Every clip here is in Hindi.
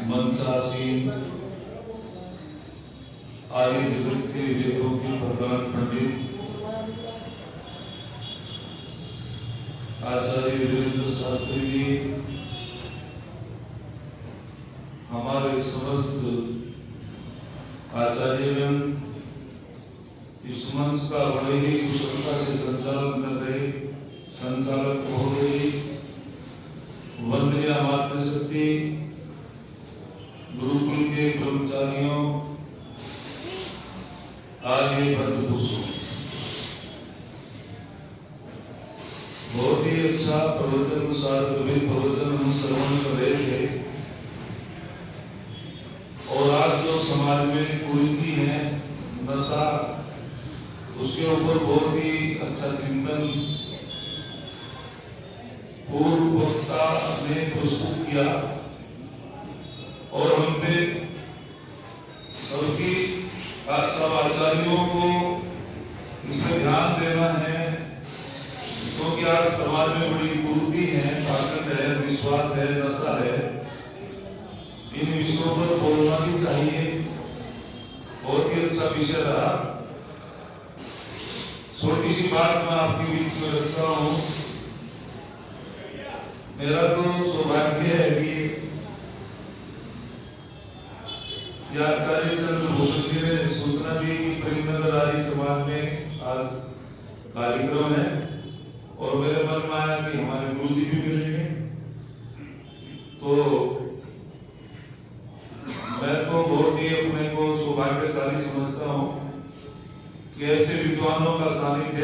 मंचासीन आर्य जगत के वेदों के प्रधान पंडित आचार्य वीरेंद्र शास्त्री जी, हमारे समस्त आचार्यगण इस मंच का बड़े ही कुशलता से संचालन कर रहे संचालक महोदय, वंदनीय मातृशक्ति, गुरुकुल के कर्मचारियों, आगे भद्रभूषण, बहुत ही अच्छा प्रवचन प्रवचन हम श्रवण कर रहे थे। और आज जो समाज में कुरीति है, नशा, उसके ऊपर बहुत ही अच्छा चिंतन पूर्व वक्ता ने प्रस्तुत किया और हम पे सभी सब आचार्यों को इसमें ध्यान देना है, क्योंकि आज समाज में बड़ी कुरीति है, ताकत है, विश्वास है, नशा है। इन विषयों पर बोलना भी चाहिए। बहुत ही अच्छा विषय रहा। छोटी सी बात मैं आपके बीच में रखता हूँ। मेरा तो सौभाग्य है कि आचार्य चंद्रभूषण जी ने सूचना दी कि प्रेमनगर आर्य समाज में आज कार्यक्रम है, और मेरे मन में आया कि हमारे गुरु जी भी मिलेंगे। तो मैं तो बहुत ही अपने को सौभाग्यशाली समझता हूँ कि ऐसे विद्वानों का सानिध्य,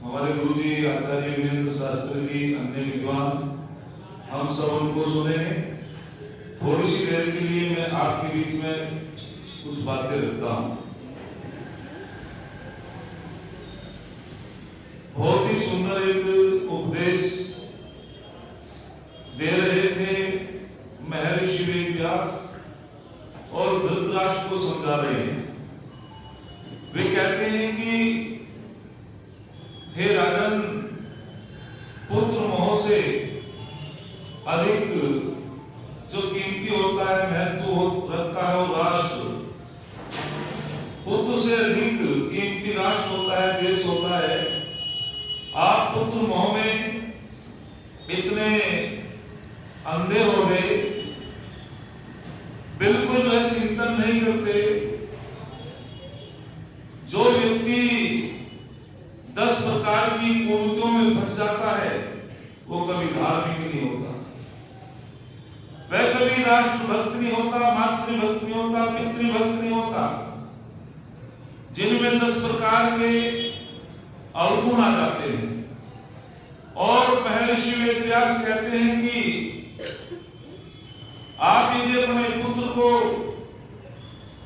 हमारे गुरु जी आचार्य वीरेंद्र शास्त्री जी, अन्य विद्वान, हम सब उनको सुनेंगे। थोड़ी सी देर के लिए मैं आपके बीच में कुछ बातें रखता हूँ। बहुत ही सुंदर एक उपदेश दे रहे थे महर्षि वेदव्यास और धृतराष्ट्र को समझा रहे हैं। वे कहते हैं कि हे राजन, पुत्र मोह से अधिक जो कीमती होता है, महत्व रखता है वो राष्ट्र। पुत्र से अधिक कीमती राष्ट्र होता है, देश होता है। आप पुत्र मोह में इतने अंधे हो गए, बिल्कुल जो है चिंतन नहीं करते। जो व्यक्ति 10 प्रकार की कुरीतियों में फंस जाता है, वो कभी धार्मिक नहीं होता, वह कभी राष्ट्र भक्त नहीं होता, मातृभक्त नहीं होता, पितृभक्त नहीं होता। जिनमें 10 प्रकार के अवगुण आ जाते हैं। और महर्षि वेदव्यास कहते हैं कि आप यदि अपने पुत्र को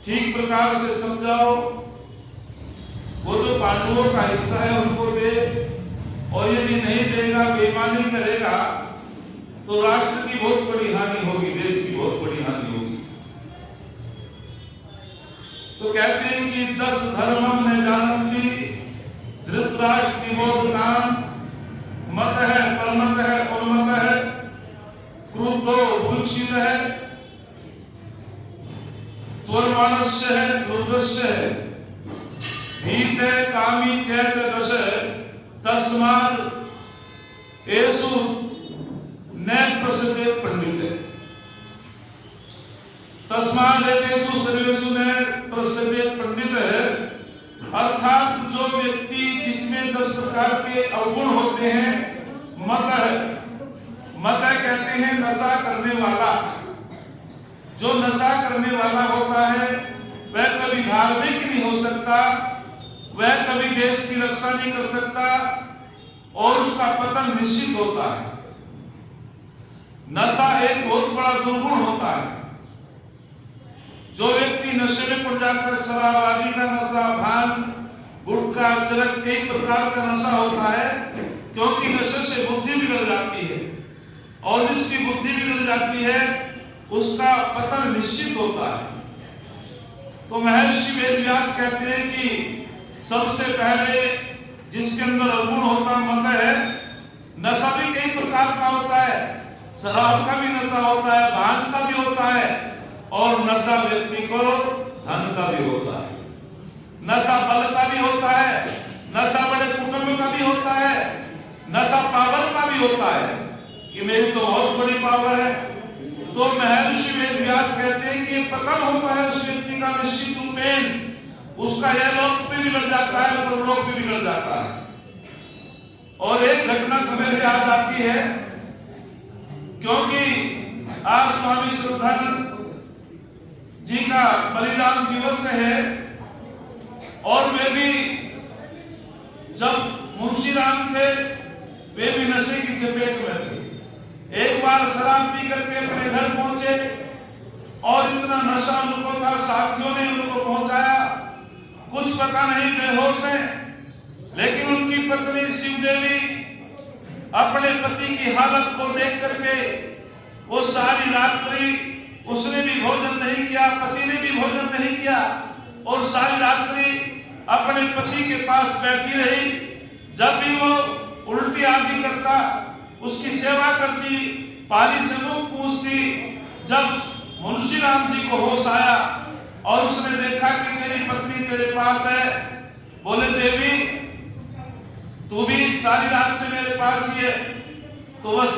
ठीक प्रकार से समझाओ, वो जो पांडवों का हिस्सा है उनको दे, और यदि नहीं देगा, बेईमानी करेगा, तो राष्ट्र की बहुत बड़ी हानि होगी, देश की बहुत बड़ी हानि होगी। तो कहते हैं कि 10 धर्मम न जानन्ति धृतराष्ट्र निबोधनाम, मत है, परमत है, उन्मत है, क्रुद्धो भुक्षित है, त्वरमानस्य है, क्रुद्धस्य है, भीत है, कामी चैत दश, तस्मात् एषु न प्रसिद्धे पंडित है। तस्मात् एतेषु सर्वेषु न प्रसिद्धे पंडित है। अर्थात जो व्यक्ति जिसमें 10 प्रकार के अवगुण होते हैं, मत है, कहते हैं नशा करने वाला। जो नशा करने वाला होता है, वह कभी धार्मिक नहीं हो सकता, वह कभी देश की रक्षा नहीं कर सकता, और उसका पतन निश्चित होता है। नशा एक बहुत बड़ा दुर्गुण होता है। जो व्यक्ति नशे में पड़ जाता है, शराब आदि का नशा, भांग, गुटखा, चरस, कई प्रकार का नशा होता है, क्योंकि नशे से बुद्धि बिगड़ जाती है और जिसकी बुद्धि बिगड़ जाती है उसका पतन निश्चित होता है। तो महर्षि वेदव्यास कहते हैं कि सबसे पहले जिसके अंदर अवगुण होता मत है, नशा भी कई प्रकार का होता है, शराब का भी नशा होता है, भांग का भी होता है, और नशा व्यक्ति को धन का भी होता है, नशा बल का भी होता है, नशा बड़े कुटुंब का भी होता है, नशा पावर का भी होता है कि मेरी तो बहुत बड़ी पावर है। तो महर्षि वेदव्यास कहते हैं कि पतन होता है उस व्यक्ति का निश्चित रूपेण, उसका यह लोक भी बिगड़ जाता है, परलोक भी बिगड़ जाता है। और एक घटना हमें याद आती है, क्योंकि आज स्वामी श्रद्धानंद जी का बलिदान दिवस है, और वे भी जब मुंशी राम थे वे भी नशे की चपेट में थे। एक बार शराब पी करके अपने घर पहुंचे और इतना नशा उनको था, साथियों ने उनको पहुंचाया, कुछ पता नहीं बेहोश है। लेकिन उनकी पत्नी शिवदेवी अपने पति की हालत को देख करके वो सारी रात्रि उसने भी भोजन नहीं किया, पति ने भी भोजन नहीं किया, और सारी रात्रि अपने पति के पास बैठी रही। जब भी वो उल्टी आदि करता उसकी सेवा करती, पानी से मुंह पूछती। जब मुंशी राम जी को होश आया और उसने देखा कि तेरी पत्नी तेरे पास है, बोले देवी तू भी सारी रात से मेरे पास ही है। तो बस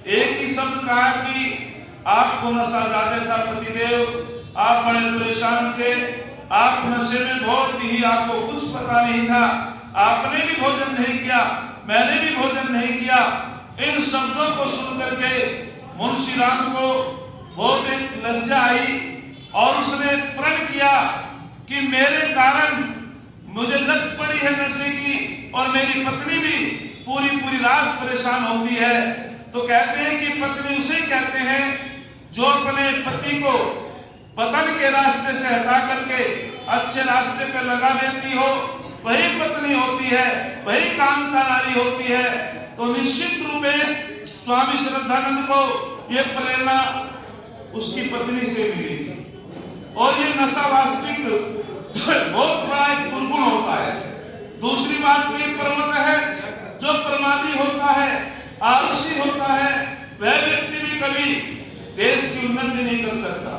एक ही शब्द कहा कि आपको नशा ज्यादा था पतिदेव, आप बड़े परेशान थे, आप नशे में बहुत ही, आपको कुछ पता नहीं था, आपने भी भोजन नहीं किया, मैंने भी भोजन नहीं किया। इन शब्दों को सुन करके मुंशी राम को बहुत एक लज्जा आई और उसने प्रण किया कि मेरे कारण मुझे लत पड़ी है नशे की, और मेरी पत्नी भी पूरी रात परेशान होती है। तो कहते हैं कि पत्नी उसे कहते हैं जो अपने पति को पतन के रास्ते से हटा करके अच्छे रास्ते पे लगा देती हो, वही पत्नी होती है, वही कामता नारी होती है। तो निश्चित रूप में स्वामी श्रद्धानंद को ये प्रेरणा उसकी पत्नी से मिली थी। और ये नशा वास्तविक बहुत बड़ा एक दुर्गुण होता है। दूसरी बात तो ये प्रमद है, जो प्रमादी होता है, आलसी होता है, वह व्यक्ति भी कभी देश की उन्नति नहीं कर सकता।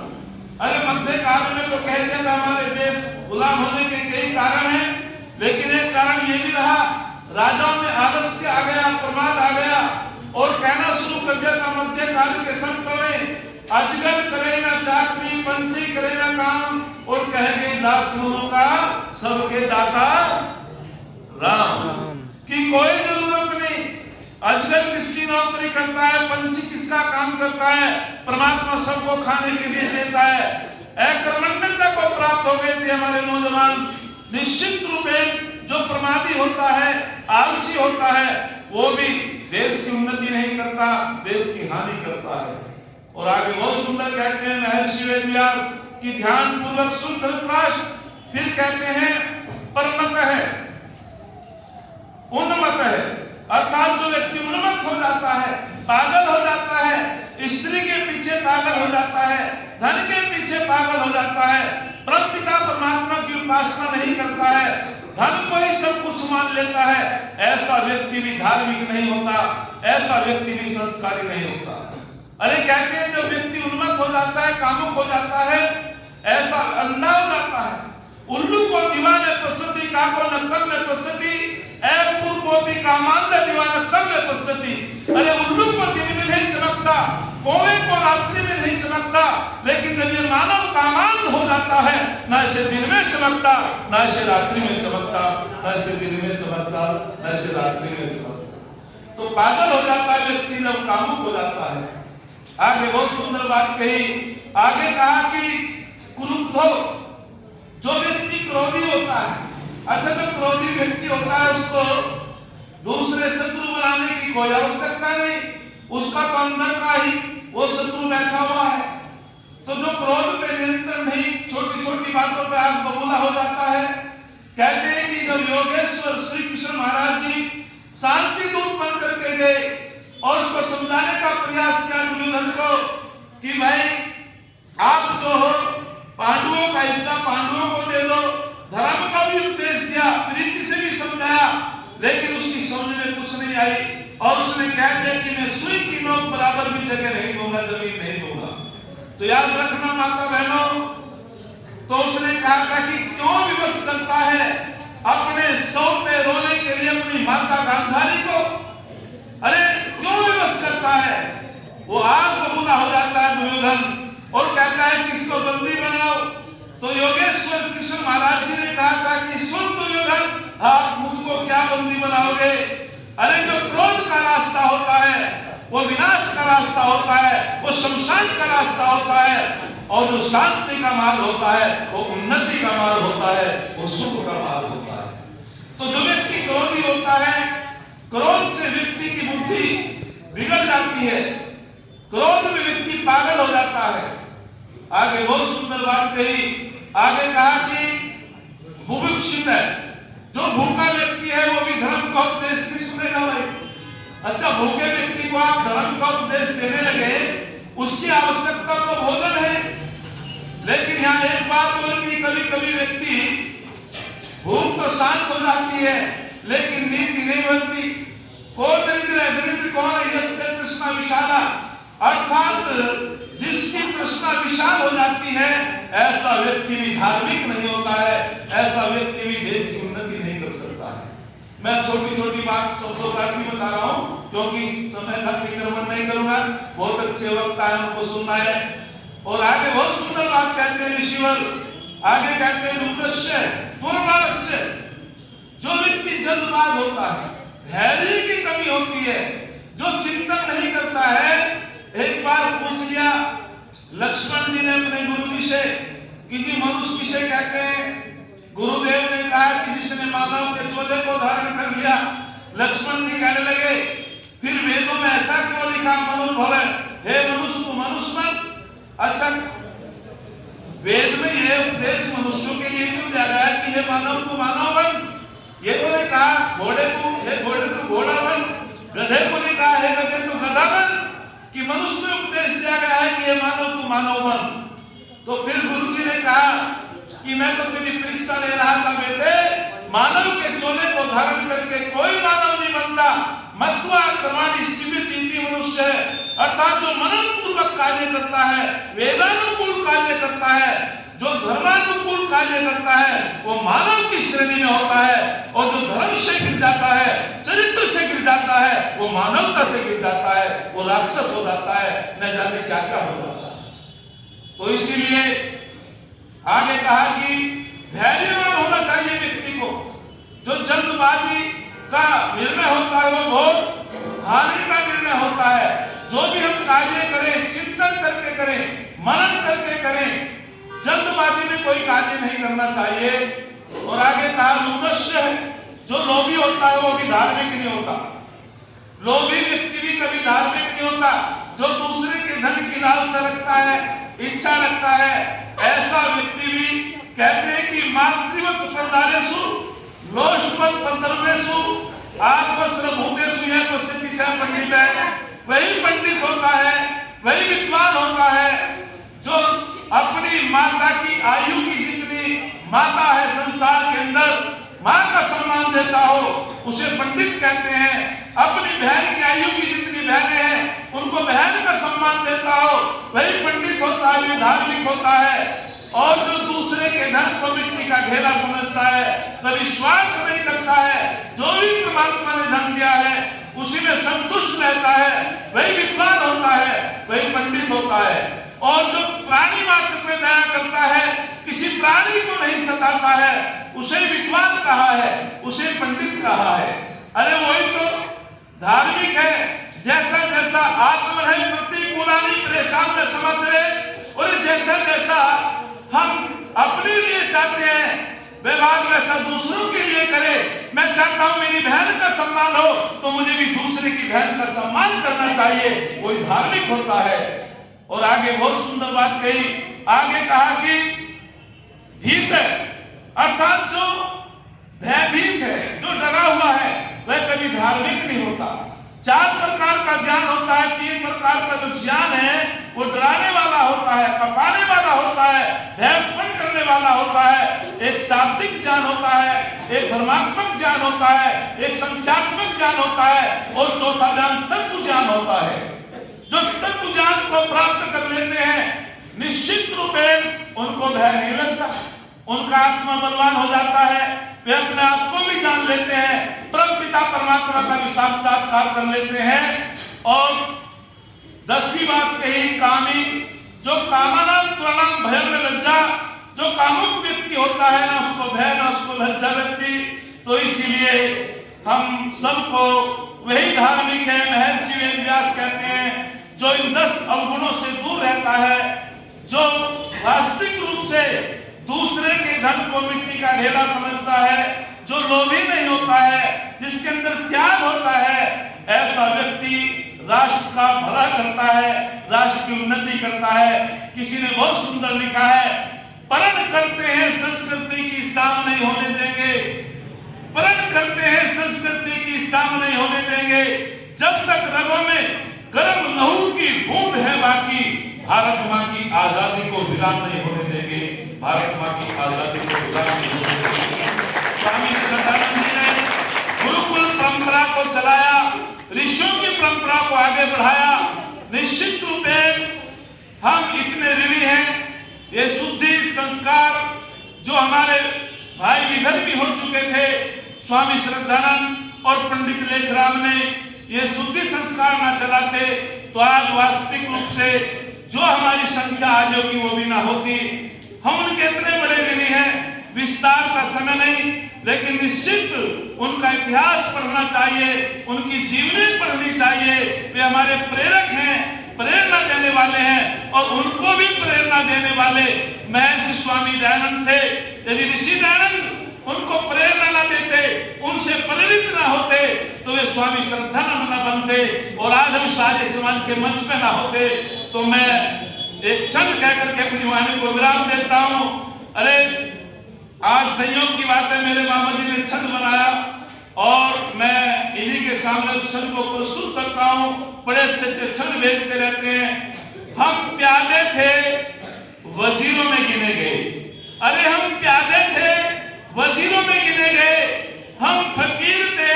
अरे मध्य काल में तो कह दिया था हमारे देश गुलाम होने के कई कारण हैं, लेकिन एक कारण ये भी रहा, राजाओं में आलस्य आ गया, प्रमाद आ गया, और कहना शुरू कर दिया था मध्य काल के संतों ने, अजगर करे ना चाकरी, पंछी करे ना काम, और कहेंगे दास मनों का सबके दाता राम, की कोई जरूरत नहीं। अजगर किसकी नौकरी करता है, पंछी किसका काम करता है, परमात्मा सबको खाने के लिए देता है। अकर्मण्यता को प्राप्त हो गए थे हमारे नौजवान। निश्चित रूप में जो प्रमादी होता है, आलसी होता है, वो भी देश की उन्नति नहीं करता, देश की हानि करता है। और आगे बहुत सुंदर कहते हैं महर्षि वेदव्यास की ध्यान पूर्वक सुन धृतराष्ट्र, फिर कहते हैं परमत है, उन्मत है, अर्थात जो व्यक्ति उन्मत्त हो जाता है, पागल हो जाता है, स्त्री के पीछे पागल हो जाता है, धन के पीछे पागल हो जाता है, परमपिता परमात्मा की उपासना नहीं करता है, धन को ही सब कुछ मान लेता है, ऐसा व्यक्ति भी धार्मिक नहीं होता, ऐसा व्यक्ति भी संस्कारी नहीं होता। अरे कहते हैं जब व्यक्ति उन्मत्त हो जाता है, कामुक हो जाता है, ऐसा अंधा हो जाता है, उल्लू को दीवाने पसंदी, काको नक्कल में पसंदी, ऐपुर को भी कामांध दीवाना तब में पसंदी। अरे उल्लू को दिन में नहीं चमकता, कौवे को रात्रि में नहीं चमकता, लेकिन जब ये मानव कामांध हो जाता है, ना इसे दिन में चमकता, ना इसे रात्रि में चमकता, ना इसे दिन में चमकता, ना इसे रात्रि में चमकता। तो पागल हो जाता है व्यक्ति जब कामुक हो जाता है। आगे बहुत सुंदर बात कही, आगे कहा कि क्रुद्धो, जो व्यक्ति क्रोधी होता है, अच्छा जो क्रोधी व्यक्ति होता है उसको दूसरे शत्रु बनाने की कोई आवश्यकता नहीं, उसका तो अंदर का ही वो शत्रु बैठा हुआ है। तो जो क्रोध पे नियंत्रण नहीं, छोटी छोटी बातों पे आग बबूला हो जाता है। कहते हैं कि जब योगेश्वर श्री कृष्ण महाराज जी शांति दूत बन करके गए और उसको समझाने का प्रयास किया दुर्योधन को कि भाई आप जो हो पांडवों का हिस्सा पांडवों को दे दो। धर्म का भी उपदेश दिया, प्रीति से भी समझाया, लेकिन उसकी समझ में कुछ नहीं आई और उसने कह दिया कि मैं सुई की नोक बराबर भी जगह नहीं दूंगा, जमीन नहीं दूंगा। तो याद रखना माता बहनों, तो उसने कहा था कि क्यों विवश करता है अपने सौ पे रोने के लिए अपनी माता गांधारी को, अरे क्यों विवश करता है। वो आग बबूला हो जाता है दुर्योधन और कहता है कि इसको बंदी बनाओ। तो योगेश्वर कृष्ण महाराज जी ने कहा था कि सुन दुर्योधन, आप मुझको क्या बंदी बनाओगे। अरे जो क्रोध का रास्ता होता है वो विनाश का रास्ता होता है, वो शमशान का रास्ता होता है, और जो शांति का मार्ग होता है वो उन्नति का मार्ग होता है, वो सुख का मार्ग होता है। तो जो व्यक्ति क्रोधी होता है, क्रोध से व्यक्ति की बुद्धि बिगड़ जाती है, क्रोध में व्यक्ति पागल हो जाता है। आगे बहुत सुंदर बात कही, आगे कहा कि बुभुक्षित है, जो भूखा व्यक्ति है वो भी धर्म का उपदेश नहीं सुनेगा भाई। अच्छा, भूखे व्यक्ति को आप धर्म का उपदेश देने लगे, उसकी आवश्यकता तो भोजन है, लेकिन यहाँ एक बात और कि कभी कभी व्यक्ति भूख तो शांत हो जाती है लेकिन नीति नहीं बनती। दरिद्र कौन है, यस्य तृष्णा विशाला, अर्थात जिसकी तृष्णा विशाल हो जाती है ऐसा व्यक्ति भी धार्मिक नहीं होता है, ऐसा व्यक्ति भी देश की उन्नति नहीं कर सकता है। मैं छोटी छोटी बात शब्दों का बता रहा हूँ क्योंकि समय का अतिक्रमण नहीं करूंगा, बहुत अच्छे वक्ता है, उनको सुनना है। और आगे बहुत सुंदर बात कहते हैं ऋषिवर, आगे कहते हैं उद्देश्य दुर्वास्य, जो व्यक्ति जल्दबाज होता है, धैर्य की कमी होती है, जो चिंतन नहीं करता है। एक बार पूछ लिया लक्ष्मण जी ने अपने गुरु जी से कि जी मनुष्य किसे कहते हैं। गुरुदेव ने कहा कि जिसने मानव के चोले को धारण कर लिया। लक्ष्मण जी कहने लगे फिर वेदों में ऐसा क्यों लिखा मनुष्य भवे, हे मनुष्य तू मनुष्य बन। अच्छा, वेद में ये उपदेश मनुष्यों के लिए क्यों दिया गया कि हे मानव तू मानव बन। ये तो नहीं कहा घोड़े को हे घोड़े तू घोड़ा बन, गधे को नहीं कहा हे गधे तू गधा बन, कि मनुष्य में उपदेश दिया गया है कि हे मानव तू मानव बन। तो फिर गुरुजी ने कहा कि मैं तो तेरी परीक्षा ले रहा था बेटे, मानव के चोले को धारण करके कोई मानव नहीं बनता। मत्वा कर्माणि सीमित इति मनुष्य है, अर्थात जो मनन पूर्वक कार्य करता है, वेदानुकूल कार्य करता है, जो धर्मानुकूल कार्य करता है वो मानव की श्रेणी में होता है, और जो धर्म से गिर जाता है, चरित्र से गिर जाता है, वो मानवता से गिर जाता है, वो राक्षस हो जाता है, न जाने क्या क्या हो जाता है। तो इसीलिए आगे कहा कि धैर्यवान होना चाहिए व्यक्ति को। जो जल्दबाजी का निर्णय होता है वो बहुत हानि का निर्णय होता है। जो भी हम कार्य करें चिंतन करके करें, मनन करके करें, जल्दबाजी में कोई कार्य नहीं करना चाहिए। और आगे कहा मनुष्य जो लोभी होता है वो भी धार्मिक नहीं होता। लोभी व्यक्ति भी कभी धार्मिक नहीं होता। जो दूसरे के धन की लालसा रखता है, इच्छा रखता है, ऐसा व्यक्ति भी कहते हैं कि मातृवत प्रदानेषु लोष्टवत प्रदर्शनेषु आत्मस्वभूतेषु यह प्रसिद्धि से पंडित है। वही पंडित होता है, वही विद्वान होता है जो अपनी माता की आयु की जितनी माता है संसार के अंदर, मां का सम्मान देता हो उसे पंडित कहते हैं। अपनी बहन की आयु की जितनी बहनें हैं उनको बहन का सम्मान देता हो वही पंडित होता है, धार्मिक होता है। और जो दूसरे के धन को मिट्टी का घेरा समझता है, कभी स्वार्थ नहीं करता है, जो भी परमात्मा ने धन दिया है उसी में संतुष्ट रहता है, वही विद्वान होता है, वही पंडित होता है। और जो प्राणी मात्र पे दया करता है, किसी प्राणी को नहीं सताता है, उसे विद्वान कहा है, उसे पंडित कहा है। अरे वही तो धार्मिक है। जैसा जैसा आत्म है प्रतिकूलानि परेशान में समझ रहे, और जैसा जैसा हम अपने लिए चाहते हैं व्यवहार वैसा दूसरों के लिए करें। मैं चाहता हूं मेरी बहन का सम्मान हो तो मुझे भी दूसरे की बहन का सम्मान करना चाहिए, वही धार्मिक होता है। और आगे बहुत सुंदर बात कही, आगे कहा कि भीत है, अर्थात जो भयभीत है, जो डरा हुआ है वह कभी धार्मिक नहीं होता। 4 प्रकार का ज्ञान होता है। 3 प्रकार का जो ज्ञान है वो डराने वाला होता है, कपाने वाला होता है, भय उत्पन्न करने वाला होता है। एक शाब्दिक ज्ञान होता है, एक भ्रमात्मक ज्ञान होता है, एक संख्यात्मक ज्ञान होता है और चौथा ज्ञान तत्व ज्ञान होता है। जो तत्व ज्ञान को प्राप्त कर लेते हैं निश्चित रूप में उनको भय नहीं लगता, उनका आत्मा बलवान हो जाता है, वे अपने आप को भी जान लेते हैं, परम पिता परमात्मा का भी साक्षात्कार कर लेते हैं। और 10वीं बात कही कामी, जो कामानाम त्वरणाम भय में लज्जा, जो कामुक व्यक्ति होता है ना उसको भय ना उसको लज्जा लगती। तो इसीलिए हम सबको वही धार्मिक है, महर्षि वेदव्यास कहते हैं, जो इन 10 अवगुणों से दूर रहता है, जो वास्तविक रूप से दूसरे के धन को मिट्टी का ढेला समझता है, जो लोभी नहीं होता है, जिसके अंदर त्याग होता है, ऐसा व्यक्ति राष्ट्र का भला करता है, राष्ट्र की उन्नति करता है। किसी ने बहुत सुंदर लिखा है, परण करते हैं संस्कृति की शाम नहीं होने देंगे, परण करते हैं संस्कृति की शाम नहीं होने देंगे, जब तक रगों में गर्म लहू की बूंद है बाकी, भारत माँ की आजादी को विराम नहीं होने देंगे, भारत माँ की आजादी को विराम नहीं होने देंगे। स्वामी श्रद्धानंद जी ने गुरुकुल परंपरा को चलाया, ऋषियों की परंपरा को आगे बढ़ाया। निश्चित रूप में हम इतने ऋणी हैं, ये शुद्धि संस्कार जो हमारे भाई विधर भी हो चुके थे, स्वामी श्रद्धानंद और पंडित लेखराम ने ये शुद्धि संस्कार ना चलाते तो आज वास्तविक रूप से जो हमारी संख्या आज होगी वो भी ना होती। हम उनके इतने बड़े ऋणी हैं, विस्तार का समय नहीं, लेकिन निश्चित उनका इतिहास पढ़ना चाहिए, उनकी जीवनी पढ़नी चाहिए। वे हमारे प्रेरक हैं, प्रेरणा देने वाले हैं और उनको भी प्रेरणा देने वाले महर्षि स्वामी दयानंद थे। यदि ऋषि दयानंद उनको प्रेरणा ना देते, उनसे प्रेरित ना होते तो वे स्वामी श्रद्धानंद न बनते और आज हम सारे समाज के मंच में ना होते। तो मैं एक क्षण कहकर के अपनी वाणी को विराम देता हूँ। अरे आज संयोग की बात है, मेरे मामा जी ने छंद बनाया और मैं इन्हीं के सामने उस छंद को प्रस्तुत करता हूँ। बड़े अच्छे अच्छे छंद भेजते रहते हैं। हम प्यादे थे वजीरों में गिने गए, अरे हम प्यादे थे वजीरों में गिने गए, हम फकीर थे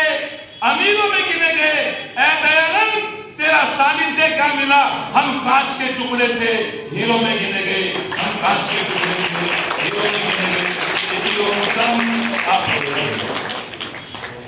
अमीरों में गिने गए। ऐ दयानंद तेरा सानिध्य क्या मिला, हम कांच के टुकड़े थे हीरो में गिने गए, हम कांच के टुकड़े थे हीरो में गिने गए। आप